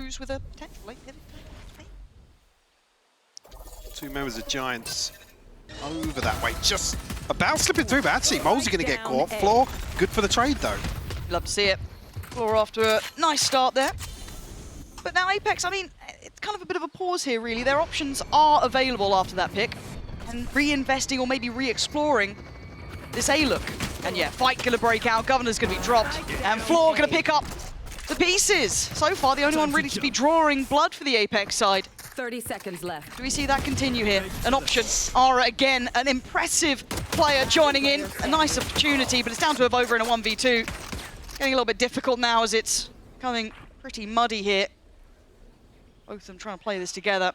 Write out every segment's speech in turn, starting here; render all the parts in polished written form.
cruise with a potential late pivot. 2 members of Giants over that way, just about slipping through, but actually Mole's going to get caught. Floor, good for the trade though. Love to see it. Floor after a nice start there. But now Apeks, I mean, it's kind of a bit of a pause here really. Their options are available after that pick. And reinvesting or maybe re-exploring this A-look. And yeah, fight gonna break out, Governor's gonna be dropped, and Floor gonna pick up the pieces. So far, the only one really to be drawing blood for the Apeks side. 30 seconds left. Do we see that continue here? An option. Ara again, an impressive player joining in. A nice opportunity, but it's down to Avova in a 1v2. Getting a little bit difficult now as it's becoming pretty muddy here. Both of them trying to play this together.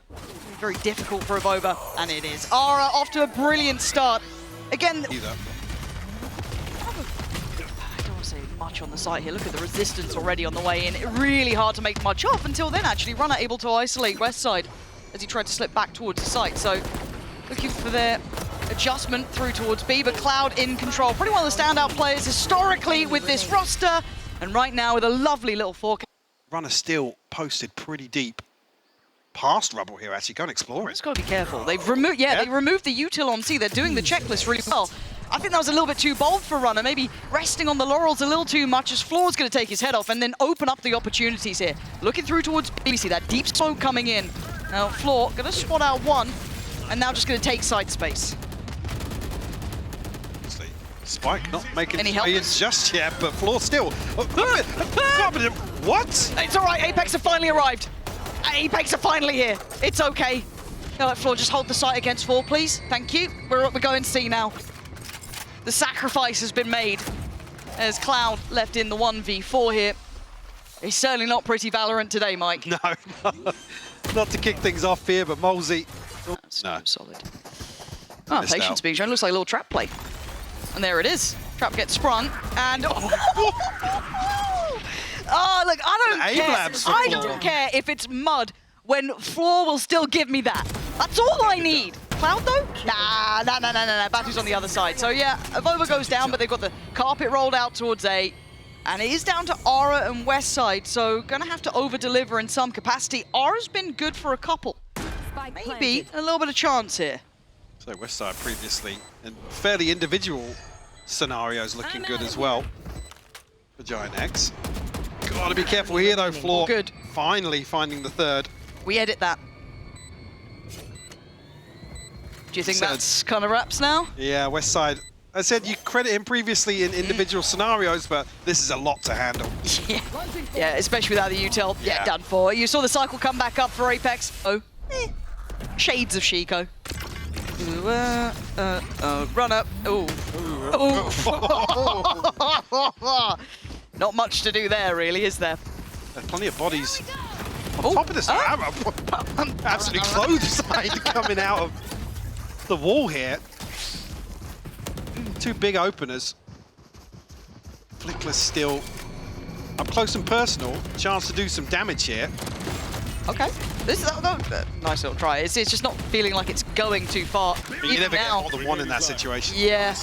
Very difficult for Avova, and it is. Ara off to a brilliant start. Again, I don't want to say much on the site here. Look at the resistance already on the way in. Really hard to make much of until then, actually. Runner able to isolate West side as he tried to slip back towards the site. So looking for their adjustment through towards B, but Cloud in control. Pretty one of the standout players historically with this roster. And right now with a lovely little fork. Runner still posted pretty deep. Past rubble here, actually. Go and explore it. Just got to be careful. They've removed, they removed the util on C. They're doing the checklist really well. I think that was a little bit too bold for Runner, maybe resting on the laurels a little too much as Floor's going to take his head off and then open up the opportunities here. Looking through towards B, we see that deep smoke coming in. Now Floor going to spot out one and now just going to take side space. Spike not making any help just yet, but Floor still. What? It's all right, Apeks have finally arrived. Apeks are finally here. It's okay. Floor, just hold the site against 4, please. Thank you. We're going C now. The sacrifice has been made as Cloud left in the 1v4 here. He's certainly not pretty Valorant today, Mike. No, not to kick things off here, but Molesy. That's no. Solid. Oh, patience being shown. Looks like a little trap play. And there it is. Trap gets sprung, and... Oh, look, I don't care if it's mud when Floor will still give me that. That's all I need. Cloud, though? Nah. Batu's on the other side. So, yeah, Avova goes down, but they've got the carpet rolled out towards A. And it is down to Ara and West side, so gonna have to over-deliver in some capacity. Ara's been good for a couple. Maybe a little bit of chance here. So West side previously, and fairly individual scenarios looking good as well for GIANTX. Gotta be careful here though, Floor. Good. Finally finding the third. We edit that. Do you think that's kind of wraps now? Yeah, West side. I said you credit him previously in individual scenarios, but this is a lot to handle. Yeah, especially without the util. Yeah, done for. You saw the cycle come back up for Apeks. Oh, shades of Chico. Run up. Ooh. Not much to do there, really, is there? There's plenty of bodies on top of this. Absolutely clothesline coming out of the wall here. 2 big openers. Flickless still up close and personal. Chance to do some damage here. Okay. This is a nice little try. It's just not feeling like it's going too far. But you never get more than one in that situation. Yeah.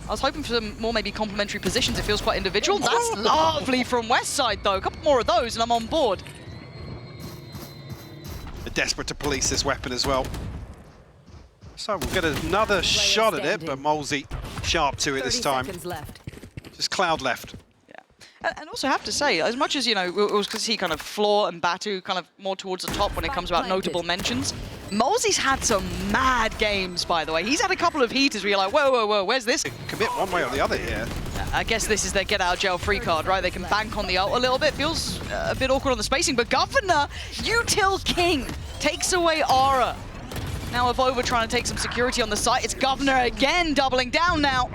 I was hoping for some more maybe complementary positions. It feels quite individual. That's lovely from West side, though. A couple more of those, and I'm on board. They're desperate to police this weapon as well. So we'll get another shot at it, but Molesy sharp to it this time. Just Cloud left. And also have to say, as much as, you know, it was to see kind of Floor and Batu kind of more towards the top when it comes about notable mentions, Molesy's had some mad games, by the way. He's had a couple of heaters where you're like, whoa, where's this? Commit one way or the other here. I guess this is their get-out-of-jail-free card, right? They can bank on the ult a little bit. Feels a bit awkward on the spacing, but Governor, Util King, takes away Ara. Now Avova trying to take some security on the site. It's Governor again doubling down now.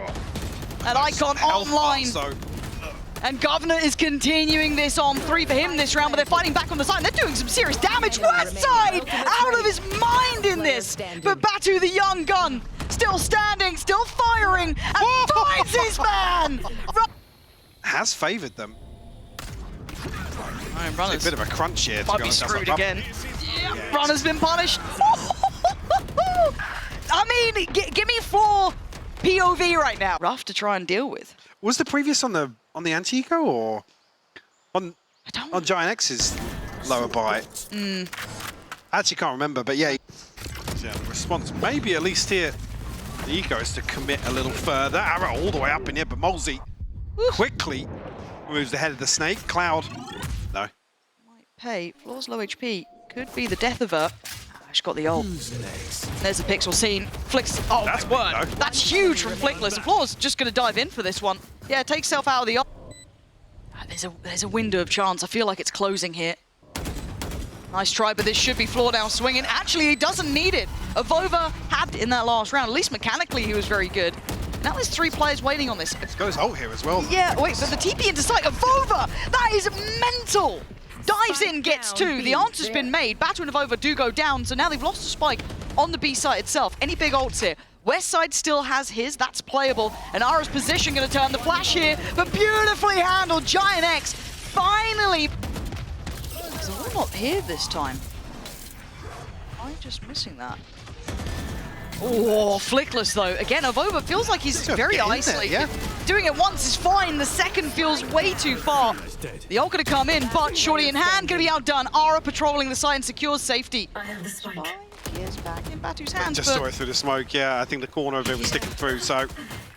That icon online. And Governor is continuing this on 3 for him this round, but they're fighting back on the side. They're doing some serious damage. West side out of his mind in this. But Batu, the young gun, still standing, still firing, and finds his man. Has favoured them. Runner's a bit of a crunch here. Might be screwed again. Yeah. Runner's been punished. I mean, give me 4 POV right now. Rough to try and deal with. Was the previous on the Antico or on GIANTX's lower by. Actually can't remember, but yeah. Yeah, the response maybe at least here. The Eco is to commit a little further. Arrow all the way up in here, but Molzy quickly moves ahead of the snake. Cloud, no. Might pay. Floor's low HP. Could be the death of her. She's got the ult. There's the pixel scene. Flicks. Oh, That's my word. big, though. That's huge from Flickless. And Floor's just going to dive in for this one. Yeah, takes self out of the ult. There's a window of chance. I feel like it's closing here. Nice try, but this should be Floor down swinging. Actually, he doesn't need it. Avova had in that last round. At least mechanically, he was very good. Now there's 3 players waiting on this. Goes ult here as well. Yeah, wait, but the TP into sight. Avova! That is mental! Dives in, gets 2. The answer's been made. Batu and Avova do go down, so now they've lost a spike on the B site itself. Any big ults here? West side still has his, that's playable. And Ara's position gonna turn the flash here, but beautifully handled. GIANTX finally. There's a lot not here this time. I'm just missing that. Oh, Flickless though. Again, Avova feels like he's very isolated. There, yeah. Doing it once is fine. The second feels way too far. The ult gonna come in, but shorty in hand gonna be outdone. Ara patrolling the site and secures safety. Spike is back in Batu's hands. Just saw it through the smoke. Yeah, I think the corner of it was sticking through. So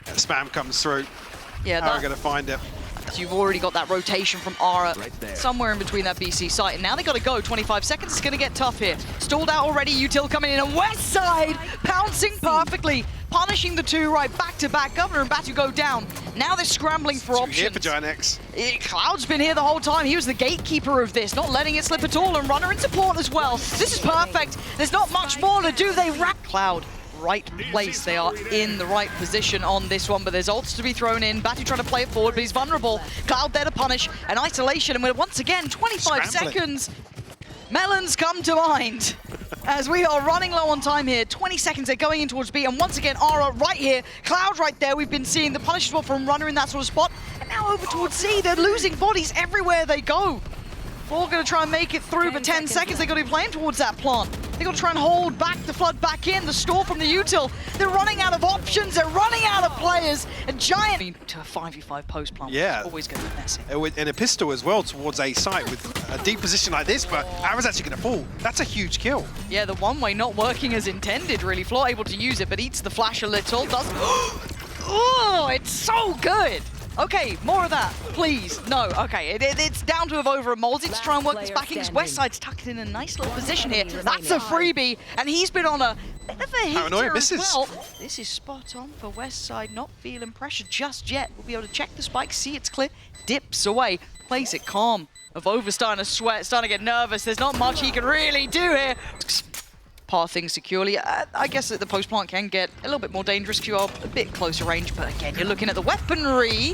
spam comes through. Yeah, Ara gonna find it. You've already got that rotation from Ara somewhere in between that BC site. And now they got to go. 25 seconds. It's going to get tough here. Stalled out already. Util coming in. And West side pouncing perfectly. Punishing the 2 right back to back. Governor and Batu go down. Now they're scrambling for options. Here for GIANTX. Cloud's been here the whole time. He was the gatekeeper of this, not letting it slip at all. And Runner in support as well. This is perfect. There's not much more to do. They wrap Cloud. Right place. They are in the right position on this one, but there's ults to be thrown in. Batu trying to play it forward, but he's vulnerable. Cloud there to punish, and isolation, and we're once again 25 seconds. Melons come to mind as we are running low on time here. 20 seconds, they're going in towards B, and once again, Ara right here. Cloud right there. We've been seeing the punish as well from Runner in that sort of spot, and now over towards C. They're losing bodies everywhere they go. All going to try and make it through, but 10 seconds, they've got to be playing towards that plant. They've got to try and hold back the flood back in, the store from the util. They're running out of options, they're running out of players, and Giant to a 5v5 post plant, yeah, always going to be messy. And a pistol as well towards A site with a deep position like this, but Ara's actually going to fall. That's a huge kill. Yeah, the one-way not working as intended, really. Floor able to use it, but eats the flash a little. Does oh, it's so good! Okay, more of that, please. No, okay, it's down to Avova and Molzy to try and work this back in, because Westside's tucked in a nice little position here. That's a freebie, and he's been on a bit of a heater as well. This is spot on for Westside, not feeling pressure just yet. We'll be able to check the spike, see it's clear, dips away, plays it calm. Avova starting to sweat, starting to get nervous. There's not much he can really do here. Path things securely. I guess that the post plant can get a little bit more dangerous because you are a bit closer range, but again, you're looking at the weaponry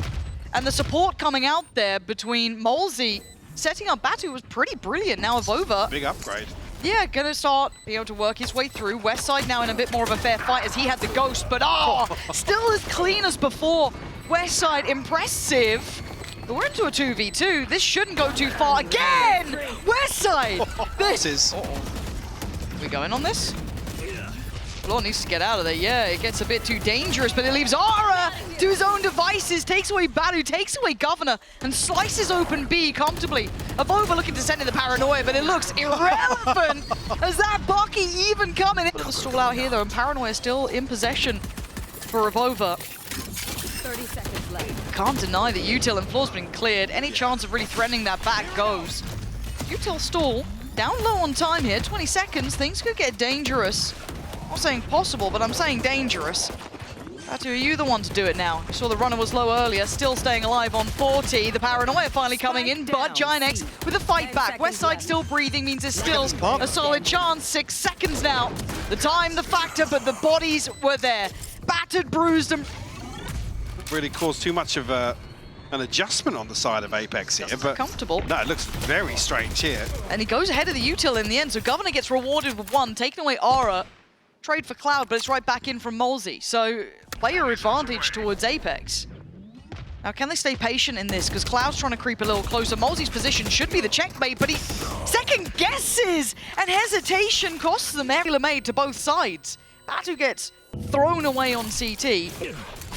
and the support coming out there between Molzy. Setting up Batu was pretty brilliant. Now Avova. Big upgrade. Yeah, gonna start be able to work his way through. Westside now in a bit more of a fair fight as he had the ghost, but still as clean as before. Westside impressive. But we're into a 2v2. This shouldn't go too far. Again! Westside! This is... We going on this? Floor needs to get out of there. Yeah, it gets a bit too dangerous, but it leaves Ara to his own devices, takes away Batu, takes away Governor, and slices open B comfortably. Avova looking to send in the paranoia, but it looks irrelevant as that Bucky even coming in. The stall out here though, and paranoia still in possession for Avova. 30 seconds left. Can't deny that Util and Floor's been cleared. Any chance of really threatening that back goes. Util stall. Down low on time here, 20 seconds, things could get dangerous. I'm not saying possible, but I'm saying dangerous. Batu, are you the one to do it now? You saw the runner was low earlier, still staying alive on 40. The paranoia finally coming in, but GIANTX with a fight back. Westside still breathing means there's still a solid chance. 6 seconds now. The time, the factor, but the bodies were there. Battered, bruised, and... Really caused too much of an adjustment on the side of Apeks here, but comfortable. No, it looks very strange here. And he goes ahead of the util in the end, so Governor gets rewarded with 1, taking away Ara. Trade for Cloud, but it's right back in from Molzy. So player advantage towards Apeks. Now, can they stay patient in this? Because Cloud's trying to creep a little closer. Molzy's position should be the checkmate, but he second guesses, and hesitation costs them every made to both sides. Batu gets thrown away on CT.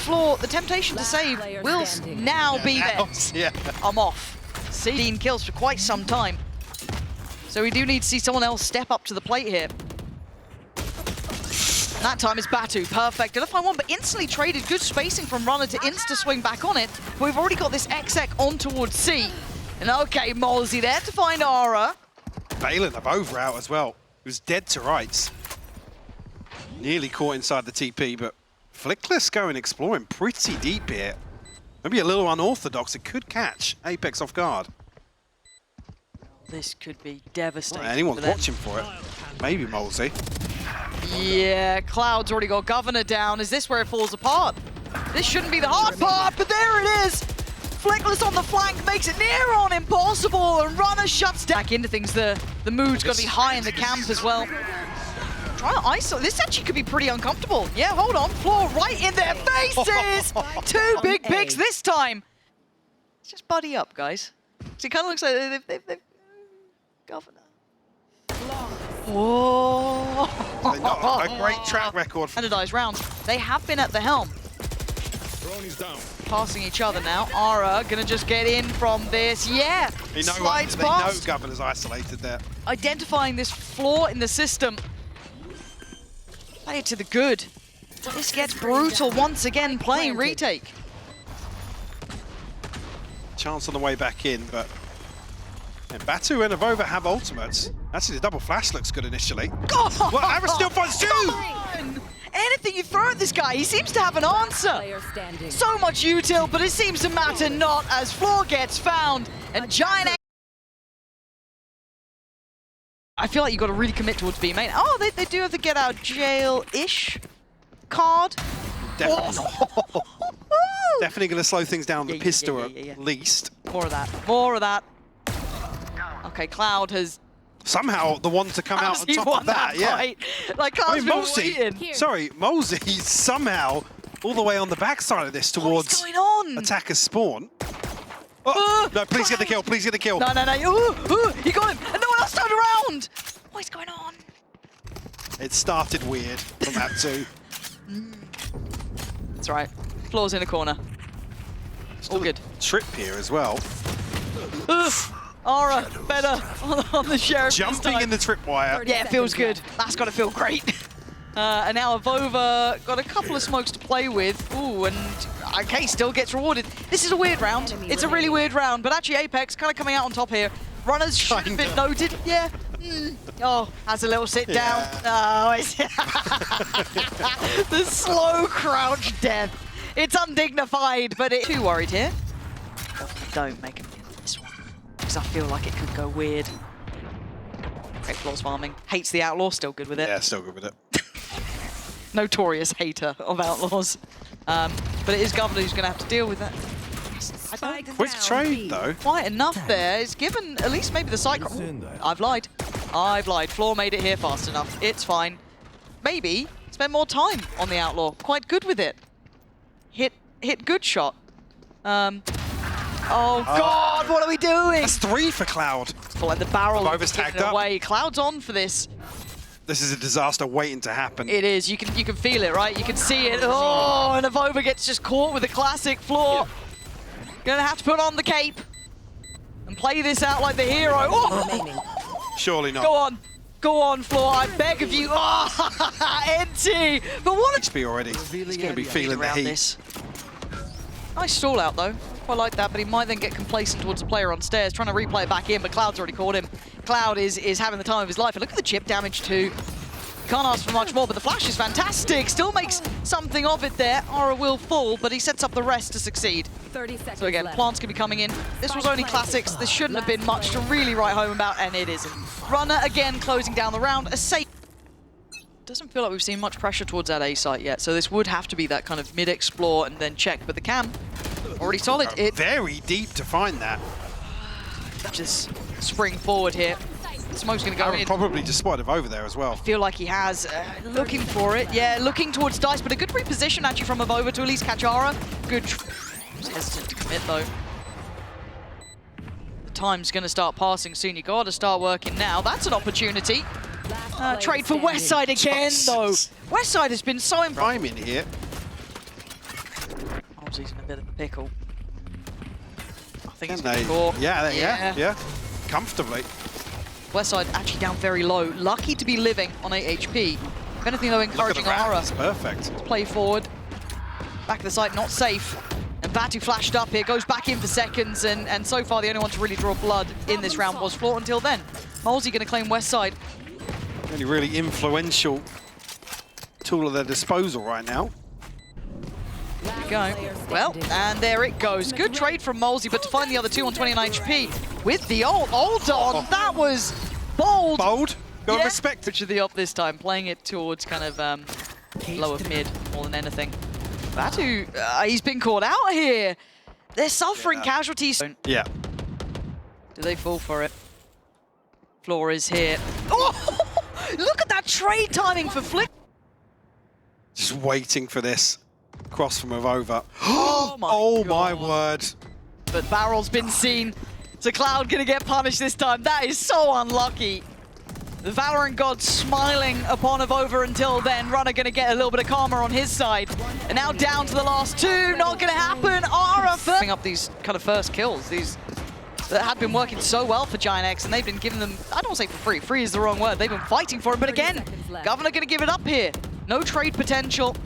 Floor, the temptation to save will now be there. Yeah. I'm off. 16 kills for quite some time. So we do need to see someone else step up to the plate here. And that time is Batu, perfect. Gonna find one, but instantly traded. Good spacing from Runner to insta-swing back on it. But we've already got this exec on towards C. And okay, Molesy there to find Aura. Balin of over out as well. He was dead to rights. Nearly caught inside the TP, but Flickless going exploring pretty deep here. Maybe a little unorthodox. It could catch Apeks off guard. This could be devastating. Well, anyone's watching for it. Maybe Molesy. Yeah, Cloud's already got Governor down. Is this where it falls apart? This shouldn't be the hard part, but there it is. Flickless on the flank makes it near on impossible, and Runner shuts down. Back into things, the mood's got to be high in the camp as well. Try to isolate. This actually could be pretty uncomfortable. Yeah, hold on. Floor right in their faces. Two big picks this time. Let's just buddy up, guys. So it kind of looks like they've Governor. Whoa. They've got a great track record. Standardized rounds. They have been at the helm. Passing each other now. Aura gonna just get in from this. Yeah. Slides they know past. Governor's isolated there. Identifying this flaw in the system. Play it to the good. This gets brutal once again, playing retake. Chance on the way back in, but and Batu and Avova have ultimates. Actually, the double flash looks good initially. Oh, well, Ara still finds two! Anything you throw at this guy, he seems to have an answer. So much util, but it seems to matter not as Floor gets found. And GIANTX. I feel like you've got to really commit towards B main. Oh, they do have the get out jail-ish card. Definitely. Definitely going to slow things down the pistol at least. More of that. More of that. Okay, Cloud has somehow the one to come out on top of that, fight. Like Cloud's been waiting. Sorry, Molesy somehow all the way on the backside of this towards attacker spawn. Oh, no, please get the kill, please get the kill. No. He got him, and no one else turned around. What is going on? It started weird from that too. That's right. Floor's in the corner. All good. Trip here as well. Aura, better on the Sheriff. Jumping in the tripwire. Yeah, it feels good. That's got to feel great. And now Avova got a couple of smokes to play with. Ooh, and okay, still gets rewarded. This is a weird round. It's a really weird round, but actually Apeks kind of coming out on top here. Runners should have been noted. Yeah. Oh, has a little sit down. Oh, it's the slow crouch death. It's undignified, but it's too worried here. Don't make him get this one, because I feel like it could go weird. Great Floor's farming. Hates the Outlaw, still good with it. Yeah, still good with it. Notorious hater of Outlaws. But it is Governor who's going to have to deal with that. Quick trade, though. Quite enough there. It's given at least maybe the cycle. I've lied. I've lied. Floor made it here fast enough. It's fine. Maybe spend more time on the Outlaw. Quite good with it. Hit good shot. Oh God, what are we doing? That's 3 for Cloud. Oh, and the barrel Avova's tagged up. away. Cloud's on for this. This is a disaster waiting to happen. It is. You can feel it, right? You can see it. Oh, and Avova gets just caught with a classic Floor. Gonna have to put on the cape and play this out like the hero. Oh. Surely not. Go on. Go on, Floor. I beg of you. Oh, NT. But what XP already. He's going to be feeling the heat. This. Nice stall out, though. Quite like that, but he might then get complacent towards the player on stairs, trying to replay it back in, but Cloud's already caught him. Cloud is having the time of his life. And look at the chip damage, too. Can't ask for much more, but the flash is fantastic. Still makes something of it there. Aura will fall, but he sets up the rest to succeed. 30 seconds So again, left. plants can be coming in. This was only classics. This shouldn't have been much to really write home about, and it isn't. Runner again closing down the round. A safe. Doesn't feel like we've seen much pressure towards that A site yet, so this would have to be that kind of mid-explore and then check. But the cam, already solid. Very deep to find that. Just spring forward here. Smoke's going to go Aaron in. probably just spotted over there as well. Feel like he has. Looking for it. Yeah, looking towards Dice, but a good reposition actually from Avova to at least catch Aura. Good. He's hesitant to commit though. The time's going to start passing soon. You got to start working now. That's an opportunity. Trade for Westside again though. Westside has been so impressive. I'm in here. He's in a bit of a pickle. I think Can it's they? going to Yeah. Comfortably. Westside actually down very low. Lucky to be living on 8 HP. If anything, though, encouraging Ara. That's perfect. To play forward. Back of the site, not safe. And Batu flashed up here, goes back in for seconds, and so far the only one to really draw blood in this round was Floor until then. Molesy going to claim Westside. Only really influential tool at their disposal right now. There we go. Well, and there it goes. Good trade from Molesy, but to find the other two on 29 HP with the ult. Ult on, that was bold. Bold. Got to respect it. Picture the up this time, playing it towards kind of lower mid more than anything. Batu, he's been caught out here. They're suffering casualties. Yeah. Do they fall for it? Floor is here. Oh, look at that trade timing for Flick. Just waiting for this cross from Avova. Oh my word. But Barrel's been seen. So Cloud gonna get punished this time. That is so unlucky. The Valorant god smiling upon Avova until then. Runner gonna get a little bit of karma on his side. And now down to the last two. Not gonna happen. Ara first up these kind of first kills. These that had been working so well for GIANTX, and they've been giving them, I don't want to say for free. Free is the wrong word. They've been fighting for it. But again, Governor gonna give it up here. No trade potential.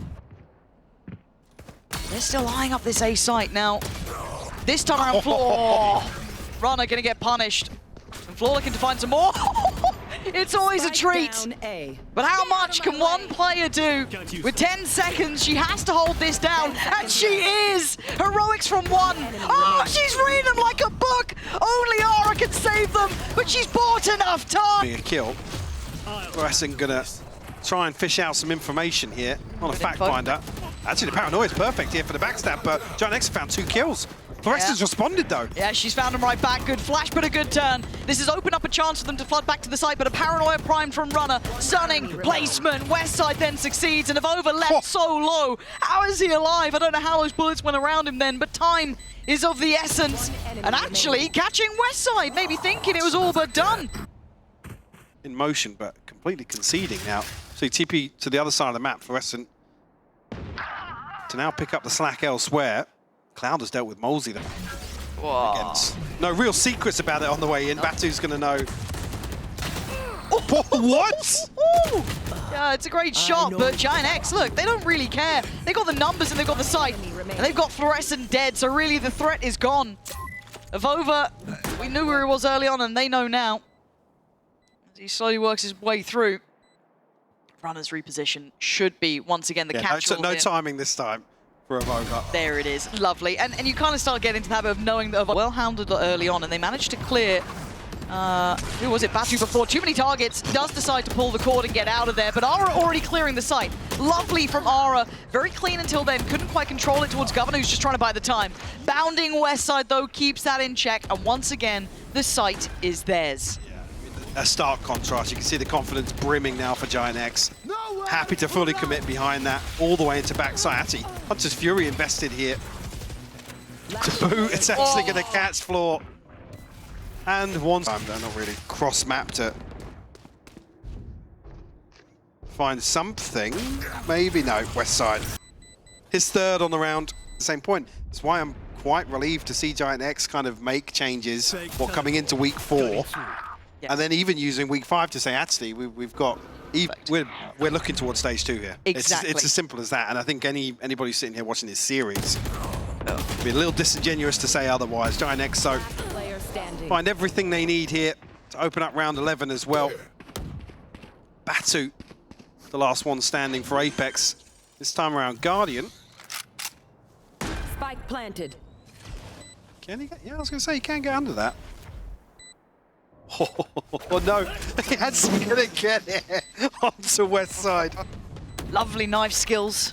They're still eyeing up this A site now. This time around, Floor. Runner gonna get punished. And Floor looking to find some more. It's always a treat. But how much can one player do? With 10 seconds, she has to hold this down. And she is! Heroics from one. Oh, she's reading them like a book. Only Ara can save them, but she's bought enough time. A kill. Fluorescent gonna try and fish out some information here on a fact finder. Actually, the paranoia is perfect here for the backstab, but GIANTX found 2 kills. Fluorescent's responded though. Yeah, she's found him right back. Good flash, but a good turn. This has opened up a chance for them to flood back to the site, but a paranoia primed from Runner. Stunning placement. Westside then succeeds, and Avova left so low. How is he alive? I don't know how those bullets went around him then, but time is of the essence. And actually catching Westside, maybe thinking it was all but done. In motion, but completely conceding now. So TP to the other side of the map, Fluorescent to now pick up the slack elsewhere. Cloud has dealt with Molesy though. No real secrets about it on the way in. Batu's going to know. What? Yeah, it's a great shot, but GIANTX, look, they don't really care. They got the numbers and they've got the site, and they've got Fluorescent dead, so really the threat is gone. Avova, we knew where he was early on, and they know now. As he slowly works his way through. Runner's reposition should be, once again, the catch-all. No timing this time for Avova. There it is, lovely. And you kind of start getting into the habit of knowing that Avova well handled early on, and they managed to clear, who was it, Batu before, too many targets, does decide to pull the cord and get out of there, but Ara already clearing the site. Lovely from Ara, very clean until then, couldn't quite control it towards Governor, who's just trying to buy the time. Bounding Westside though, keeps that in check, and once again, the site is theirs. A stark contrast. You can see the confidence brimming now for GIANTX. Happy to fully commit behind that, all the way into backside. Actually, Hunter's Fury invested here. To boot, it's actually going to catch Floor. And one time, they're not really cross-mapped it. Find something. Maybe no, Westside. His third on the round, same point. That's why I'm quite relieved to see GIANTX kind of make changes coming into week 4. And then even using week 5 to say, actually, we've got, we're looking towards stage 2 here. Exactly. It's as simple as that. And I think anybody sitting here watching this series would be a little disingenuous to say otherwise. GIANTX, so find everything they need here to open up round 11 as well. Batu, the last one standing for Apeks. This time around, Guardian. Spike planted. Can he get, yeah, I was going to say, he can get under that. Oh no, he's gonna get it onto Westside. Lovely knife skills,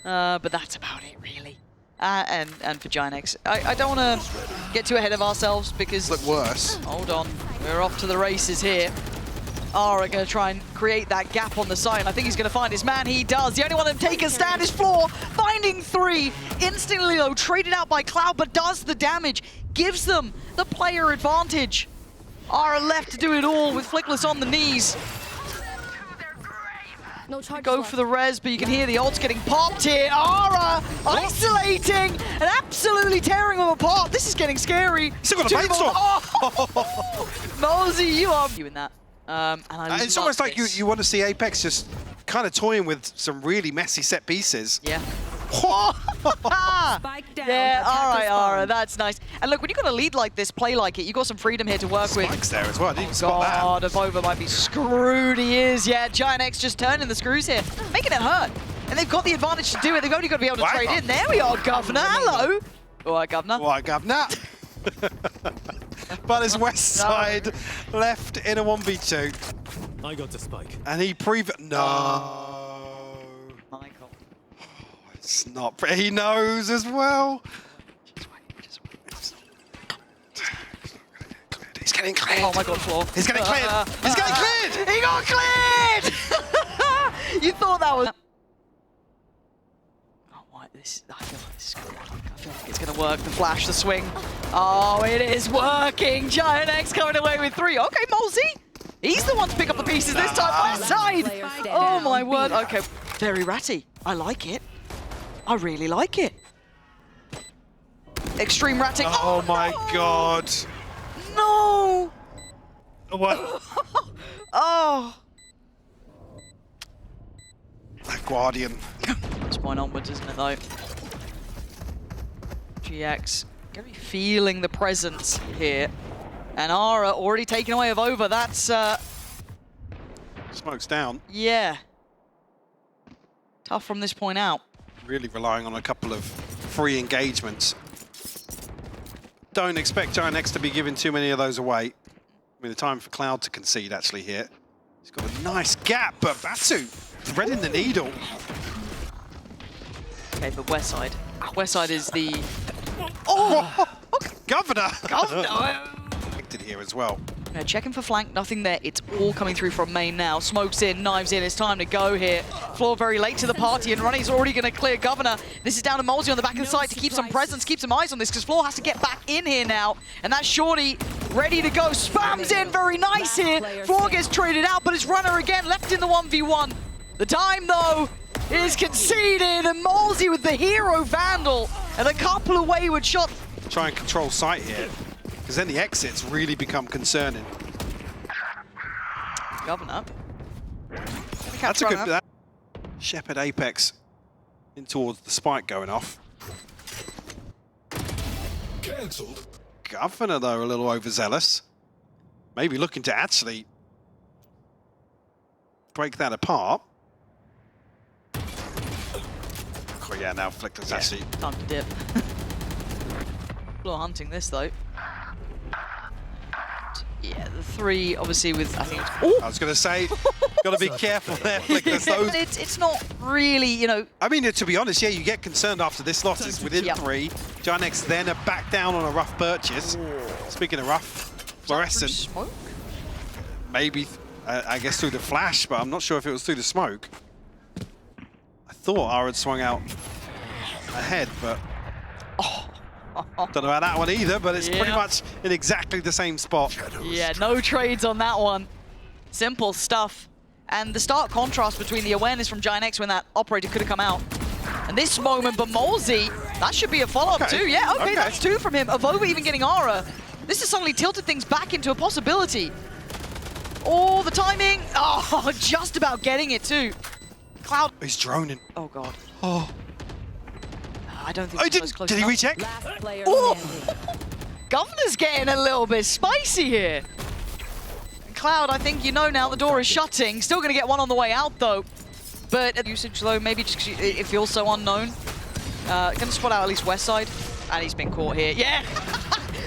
but that's about it really. And for GIANTX, I don't want to get too ahead of ourselves because... Look worse. Hold on, we're off to the races here. Ara going to try and create that gap on the side, and I think he's going to find his man. He does. The only one to take a stand is Floor, finding 3. Instantly though, traded out by Cloud, but does the damage. Gives them the player advantage. Ara left to do it all with Flickless on the knees. No charge Go for the res, but you can hear the ult's getting popped here. Aura isolating and absolutely tearing them apart. This is getting scary. Still got a bait storm. Oh! Mosey, you are doing that. And it's almost like you want to see Apeks just kind of toying with some really messy set pieces. Yeah. Spike down. Yeah, all right, Attacker Aura, spawn. that's nice. And look, when you've got a lead like this, play like it. You've got some freedom here to work with. Spike's there as well. I didn't even spot that. God, Avova might be screwed. He is. Yeah, GIANTX just turning the screws here, making it hurt. And they've got the advantage to do it. They've only got to be able to trade in. There we are, Governor. Hello. All right, Governor. All right, Governor. But it's West Side left in a 1v2. I got the spike. And he No. Michael. It's not. He knows as well. He's getting cleared. Oh my God, Floor. He's getting cleared. He's getting cleared. He got cleared. You thought that was. Oh, what? I feel like this is gonna work. I feel like it's gonna work. The flash, the swing. Oh, it is working. GIANTX coming away with 3. Okay, Molsey. He's the one to pick up the pieces this time. West side. Oh my word. Okay, very ratty. I like it. I really like it. Extreme ratting. Oh my God. No. What? Oh. That Guardian. It's point onwards, isn't it, though? GX gonna be feeling the presence here. And Aura already taken away of over. That's, Smoke's down. yeah. Tough from this point out. Really relying on a couple of free engagements. Don't expect GIANTX to be giving too many of those away. I mean, the time for Cloud to concede actually here. He's got a nice gap, but Batu threading the needle. Okay, but West Side. West Side is the... Oh! Governor! Governor! Here as well. Now checking for flank, nothing there. It's all coming through from main now. Smokes in, knives in. It's time to go here. Floor very late to the party, and Ronnie's already going to clear Governor. This is down to Molsey on the back of the side to keep some presence, keep some eyes on this, because Floor has to get back in here now. And that's Shorty ready to go. Spams in, very nice here. Floor gets traded out, but it's Runner again, left in the 1v1. The time, though, is conceded, and Molsey with the hero Vandal, and a couple of wayward shots. Try and control sight here, because then the exits really become concerning. Governor. That's a good... Shepherd Apeks in towards the spike going off. Cancelled. Governor, though, a little overzealous. Maybe looking to actually break that apart. Oh, yeah, now Flicker's actually... Time to dip. Floor hunting this, though. Yeah, the 3, obviously, with, I think it's... I was going to say, got to be careful there, Flicker. It's not really, you know... I mean, to be honest, yeah, you get concerned after this loss. It's within 3. GIANTX then are back down on a rough purchase. Speaking of rough, Fluorescent. Smoke? Maybe, I guess, through the flash, but I'm not sure if it was through the smoke. I thought Aura had swung out ahead, but... Don't know about that one either, but it's pretty much in exactly the same spot. Yeah, no trades on that one. Simple stuff. And the stark contrast between the awareness from GIANTX when that operator could have come out. And this moment, but Molsey, that should be a follow-up too. Yeah, okay, that's 2 from him. Avova even getting Aura. This has suddenly tilted things back into a possibility. Oh, the timing. Oh, just about getting it too. Cloud. He's droning. Oh, God. Oh. I don't think Did he recheck? Last player Oh! Governor's getting a little bit spicy here. Cloud, I think you know now the door is shutting. Still going to get one on the way out, though. But usage, though, maybe just it feels so unknown. Going to spot out at least West Side. And he's been caught here. Yeah!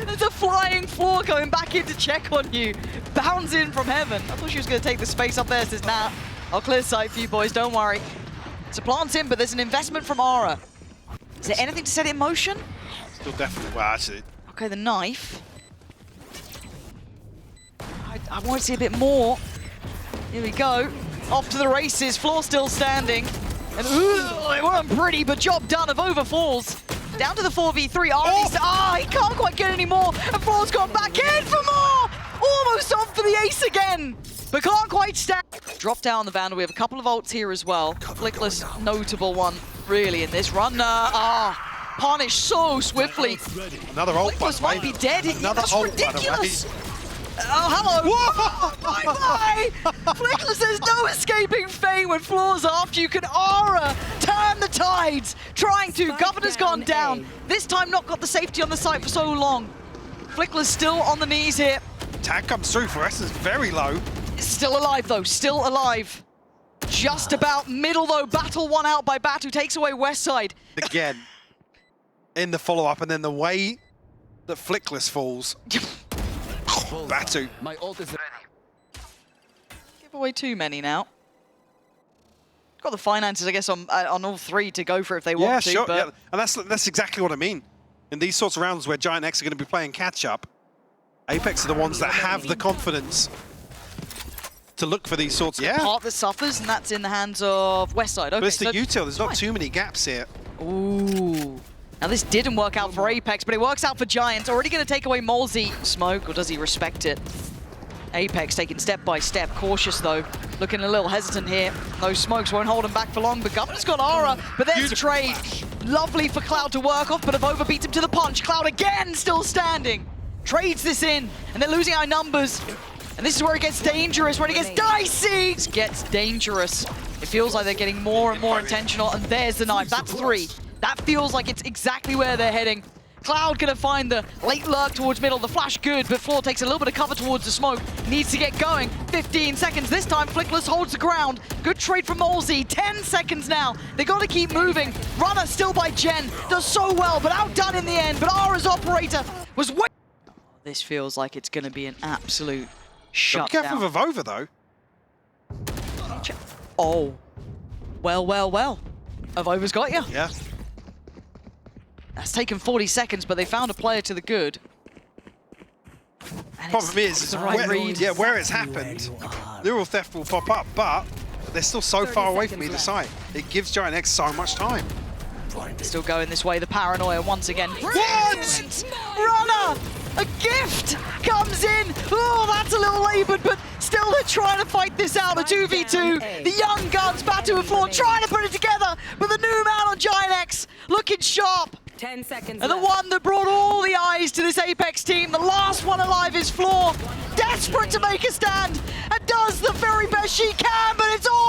There's a flying Floor going back in to check on you. Bounds in from heaven. I thought she was going to take the space up there. Says, nah, I'll clear sight for you boys, don't worry. So plants in, but there's an investment from Aura. Is there anything to set it in motion? Still definitely, well, actually. Okay, the knife. I want to see a bit more. Here we go. Off to the races. Floor still standing. And it wasn't pretty, but job done. Avova falls. Down to the 4v3. He can't quite get any more. And Floor's gone back in for more. Almost on for the ace again. but can't quite stack. Drop down the Vandal. We have a couple of ults here as well. Flickless, notable one, really, in this run. Punished so swiftly. Another ult, by Flickless the way. might be dead. Another That's ult, by the ridiculous. way. Oh, hello. Bye-bye. Flickless, there's no escaping fate when floors after you can Aura turn the tides. Trying to. Governor's gone down. This time not got the safety on the site for so long. Flickless still on the knees here. Tag comes through for Essence, very low. Still alive though, still alive. Just about middle though. Battle one out by Batu, takes away West Side. Again, in the follow-up, and then the way that Flickless falls. Batu. My ult is ready. Give away too many now. Got the finances, I guess, on all three to go for if they want to. Sure. But Yeah, and that's exactly what I mean. In these sorts of rounds where GIANTX are going to be playing catch-up, Apeks are the ones that have the confidence to look for these sorts. Yeah. part that suffers, and that's in the hands of West Side. Okay, But it's the so util. There's not too many gaps here. Ooh. Now this didn't work out for Apeks, but it works out for Giants. Already going to take away Molzy. Smoke, or does he respect it? Apeks taking step by step, cautious though. Looking a little hesitant here. Those smokes won't hold him back for long, but Governor's got Aura. But there's a trade. Lovely for Cloud to work off, but Avova beats him to the punch. Cloud again still standing. Trades this in, and they're losing our numbers. And this is where it gets dangerous, where it gets dicey. It gets dangerous. It feels like they're getting more and more intentional, and there's the knife. That's 3. That feels like it's exactly where they're heading. Cloud gonna find the late lurk towards middle. The flash good, but Floor takes a little bit of cover towards the smoke. Needs to get going. 15 seconds. This time, Flickless holds the ground. Good trade from Molzy. 10 seconds now. They gotta keep moving. Runner still by Jen. Does so well, but outdone in the end. But Aura's operator was way... This feels like it's gonna be an absolute shutdown. Be careful with Avova, though. Oh. Well. Avova's got you. Yeah. That's taken 40 seconds, but they found a player to the good. And Problem is, it's the right read. where it's happened, neural theft will pop up, but they're still so far away from either side. It gives GIANTX so much time. Still going this way, the paranoia once again. What? Runner! A gift comes in! Oh, that's a little labored, but still they're trying to fight this out. The 2v2, the young guns, Batu and Floor trying to put it together, but the new man on GIANTX looking sharp. 10 seconds And the left. one that brought all the eyes to this Apeks team, the last one alive is Floor, desperate to make a stand, and does the very best she can, but it's all